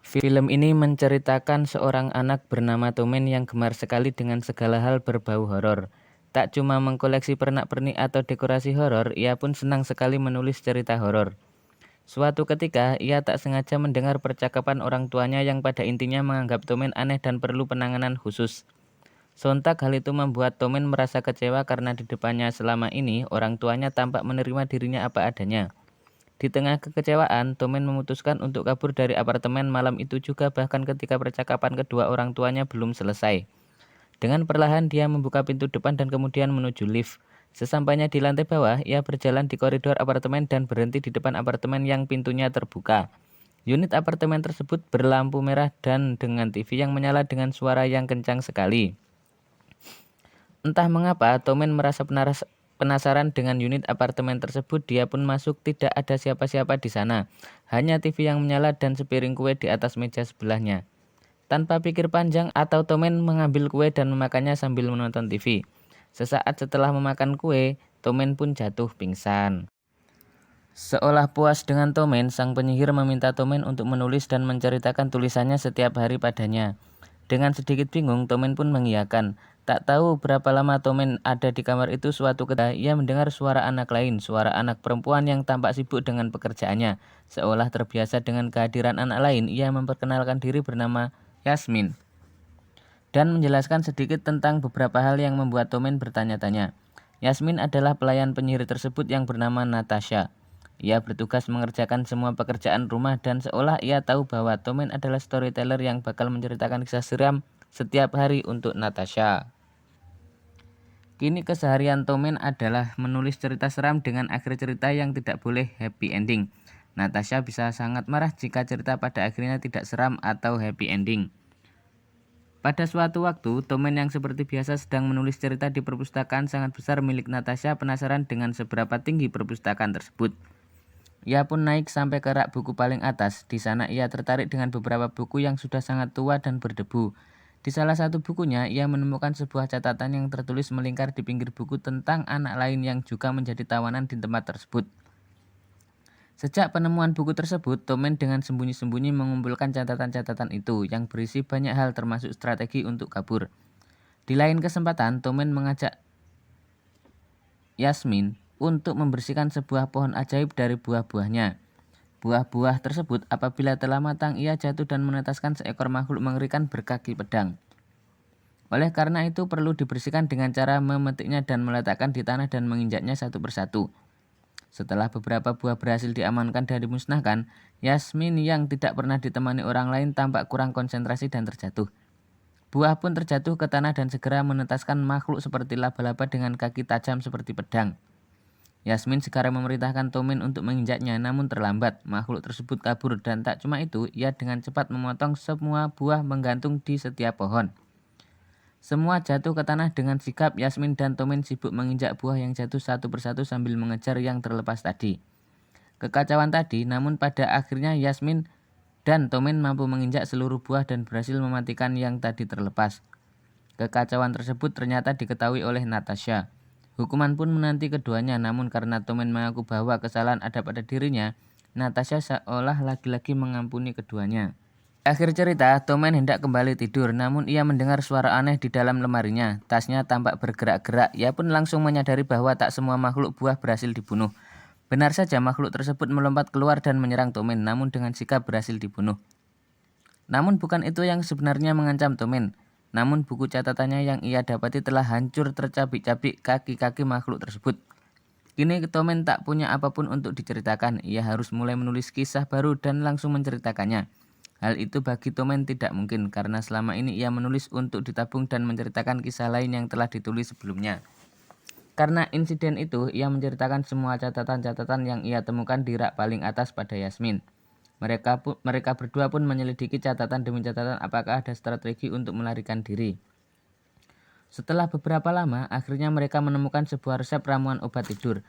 Film ini menceritakan seorang anak bernama Tomen yang gemar sekali dengan segala hal berbau horor. Tak cuma mengkoleksi pernak-pernik atau dekorasi horor, ia pun senang sekali menulis cerita horor. Suatu ketika, ia tak sengaja mendengar percakapan orang tuanya yang pada intinya menganggap Tomen aneh dan perlu penanganan khusus. Sontak hal itu membuat Tomen merasa kecewa karena di depannya selama ini orang tuanya tampak menerima dirinya apa adanya. Di tengah kekecewaan, Tomen memutuskan untuk kabur dari apartemen malam itu juga bahkan ketika percakapan kedua orang tuanya belum selesai. Dengan perlahan dia membuka pintu depan dan kemudian menuju lift. Sesampainya di lantai bawah, ia berjalan di koridor apartemen dan berhenti di depan apartemen yang pintunya terbuka. Unit apartemen tersebut berlampu merah dan dengan TV yang menyala dengan suara yang kencang sekali. Entah mengapa, Tomen merasa penasaran dengan unit apartemen tersebut. Dia pun masuk, tidak ada siapa-siapa di sana. Hanya TV yang menyala dan sepiring kue di atas meja sebelahnya. Tanpa pikir panjang atau Tomen mengambil kue dan memakannya sambil menonton TV. Sesaat setelah memakan kue, Tomen pun jatuh pingsan. Seolah puas dengan Tomen, sang penyihir meminta Tomen untuk menulis dan menceritakan tulisannya setiap hari padanya. Dengan sedikit bingung, Tomen pun mengiyakan. Tak tahu berapa lama Tomen ada di kamar itu, suatu ketika ia mendengar suara anak lain, suara anak perempuan yang tampak sibuk dengan pekerjaannya. Seolah terbiasa dengan kehadiran anak lain, ia memperkenalkan diri bernama Yasmin dan menjelaskan sedikit tentang beberapa hal yang membuat Tomen bertanya-tanya. Yasmin adalah pelayan penyihir tersebut yang bernama Natasha. Ia bertugas mengerjakan semua pekerjaan rumah dan seolah ia tahu bahwa Tomen adalah storyteller yang bakal menceritakan kisah seram setiap hari untuk Natasha. Kini keseharian Tomen adalah menulis cerita seram dengan akhir cerita yang tidak boleh happy ending. Natasha bisa sangat marah jika cerita pada akhirnya tidak seram atau happy ending. Pada suatu waktu, Tomen yang seperti biasa sedang menulis cerita di perpustakaan sangat besar milik Natasha penasaran dengan seberapa tinggi perpustakaan tersebut. Ia pun naik sampai ke rak buku paling atas. Di sana ia tertarik dengan beberapa buku yang sudah sangat tua dan berdebu. Di salah satu bukunya, ia menemukan sebuah catatan yang tertulis melingkar di pinggir buku tentang anak lain yang juga menjadi tawanan di tempat tersebut. Sejak penemuan buku tersebut, Tomen dengan sembunyi-sembunyi mengumpulkan catatan-catatan itu yang berisi banyak hal termasuk strategi untuk kabur. Di lain kesempatan, Tomen mengajak Yasmin untuk membersihkan sebuah pohon ajaib dari buah-buahnya. Buah-buah tersebut apabila telah matang ia jatuh dan menetaskan seekor makhluk mengerikan berkaki pedang. Oleh karena itu perlu dibersihkan dengan cara memetiknya dan meletakkan di tanah dan menginjaknya satu persatu. Setelah beberapa buah berhasil diamankan dan dimusnahkan, Yasmin yang tidak pernah ditemani orang lain tampak kurang konsentrasi dan terjatuh. Buah pun terjatuh ke tanah dan segera menetaskan makhluk seperti laba-laba dengan kaki tajam seperti pedang. Yasmin segera memerintahkan Tomen untuk menginjaknya, namun terlambat. Makhluk tersebut kabur dan tak cuma itu, ia dengan cepat memotong semua buah menggantung di setiap pohon. Semua jatuh ke tanah dengan sigap. Yasmin dan Tomen sibuk menginjak buah yang jatuh satu persatu sambil mengejar yang terlepas tadi. Kekacauan tadi, namun pada akhirnya Yasmin dan Tomen mampu menginjak seluruh buah dan berhasil mematikan yang tadi terlepas. Kekacauan tersebut ternyata diketahui oleh Natasha. Hukuman pun menanti keduanya, namun karena Tomen mengaku bahwa kesalahan ada pada dirinya, Natasha seolah lagi-lagi mengampuni keduanya. Akhir cerita, Tomen hendak kembali tidur, namun ia mendengar suara aneh di dalam lemarinya. Tasnya tampak bergerak-gerak. Ia pun langsung menyadari bahwa tak semua makhluk buah berhasil dibunuh. Benar saja makhluk tersebut melompat keluar dan menyerang Tomen, namun dengan sigap berhasil dibunuh. Namun bukan itu yang sebenarnya mengancam Tomen. Namun buku catatannya yang ia dapati telah hancur tercabik-cabik kaki-kaki makhluk tersebut. Kini Tomen tak punya apapun untuk diceritakan. Ia harus mulai menulis kisah baru dan langsung menceritakannya. Hal itu bagi Tomen tidak mungkin karena selama ini ia menulis untuk ditabung dan menceritakan kisah lain yang telah ditulis sebelumnya. Karena insiden itu, ia menceritakan semua catatan-catatan yang ia temukan di rak paling atas pada Yasmin. Mereka berdua pun menyelidiki catatan demi catatan apakah ada strategi untuk melarikan diri. Setelah beberapa lama, akhirnya mereka menemukan sebuah resep ramuan obat tidur.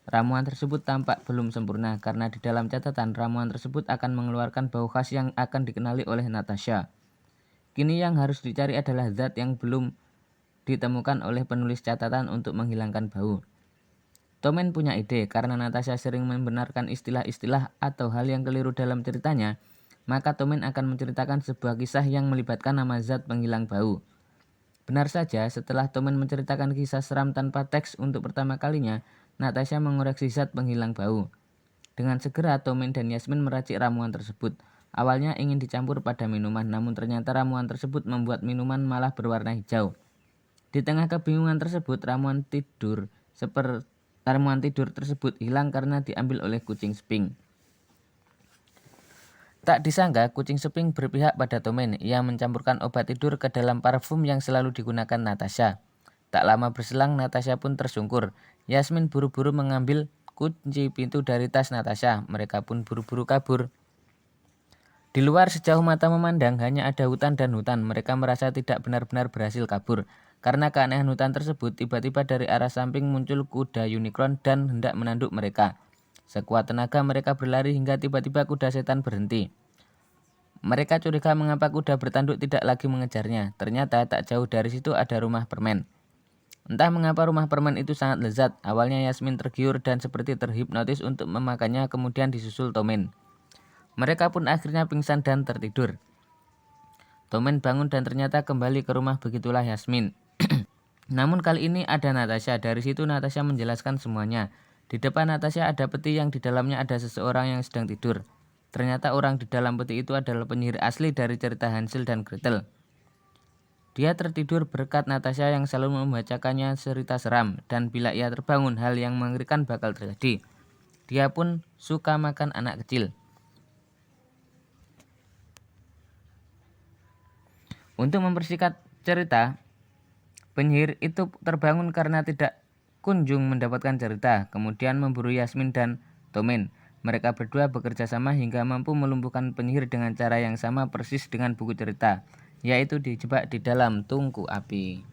Ramuan tersebut tampak belum sempurna karena di dalam catatan ramuan tersebut akan mengeluarkan bau khas yang akan dikenali oleh Natasha. Kini yang harus dicari adalah zat yang belum ditemukan oleh penulis catatan untuk menghilangkan bau. Tomen punya ide karena Natasha sering membenarkan istilah-istilah atau hal yang keliru dalam ceritanya, maka Tomen akan menceritakan sebuah kisah yang melibatkan nama zat penghilang bau. Benar saja, setelah Tomen menceritakan kisah seram tanpa teks untuk pertama kalinya, Natasha mengoreksi zat penghilang bau. Dengan segera, Tomen dan Yasmin meracik ramuan tersebut. Awalnya ingin dicampur pada minuman, namun ternyata ramuan tersebut membuat minuman malah berwarna hijau. Di tengah kebingungan tersebut, ramuan tidur tersebut hilang karena diambil oleh kucing Sphinx. Tak disangka, kucing Sphinx berpihak pada Tomen. Ia mencampurkan obat tidur ke dalam parfum yang selalu digunakan Natasha. Tak lama berselang, Natasha pun tersungkur. Yasmin buru-buru mengambil kunci pintu dari tas Natasha. Mereka pun buru-buru kabur. Di luar sejauh mata memandang hanya ada hutan dan hutan. Mereka merasa tidak benar-benar berhasil kabur. Karena keanehan hutan tersebut, tiba-tiba dari arah samping muncul kuda unicorn dan hendak menanduk mereka. Sekuat tenaga mereka berlari hingga tiba-tiba kuda setan berhenti. Mereka curiga mengapa kuda bertanduk tidak lagi mengejarnya. Ternyata tak jauh dari situ ada rumah permen. Entah mengapa rumah permen itu sangat lezat. Awalnya Yasmin tergiur dan seperti terhipnotis untuk memakannya, kemudian disusul Tomen. Mereka pun akhirnya pingsan dan tertidur. Tomen bangun dan ternyata kembali ke rumah, begitulah Yasmin. Namun kali ini ada Natasha. Dari situ Natasha menjelaskan semuanya. Di depan Natasha ada peti yang di dalamnya ada seseorang yang sedang tidur. Ternyata orang di dalam peti itu adalah penyihir asli dari cerita Hansel dan Gretel. Dia tertidur berkat Natasha yang selalu membacakannya cerita seram, dan bila ia terbangun hal yang mengerikan bakal terjadi. Dia pun suka makan anak kecil. Untuk mempersingkat cerita, penyihir itu terbangun karena tidak kunjung mendapatkan cerita, kemudian memburu Yasmin dan Tomen. Mereka berdua bekerja sama hingga mampu melumpuhkan penyihir dengan cara yang sama persis dengan buku cerita, yaitu dijebak di dalam tungku api.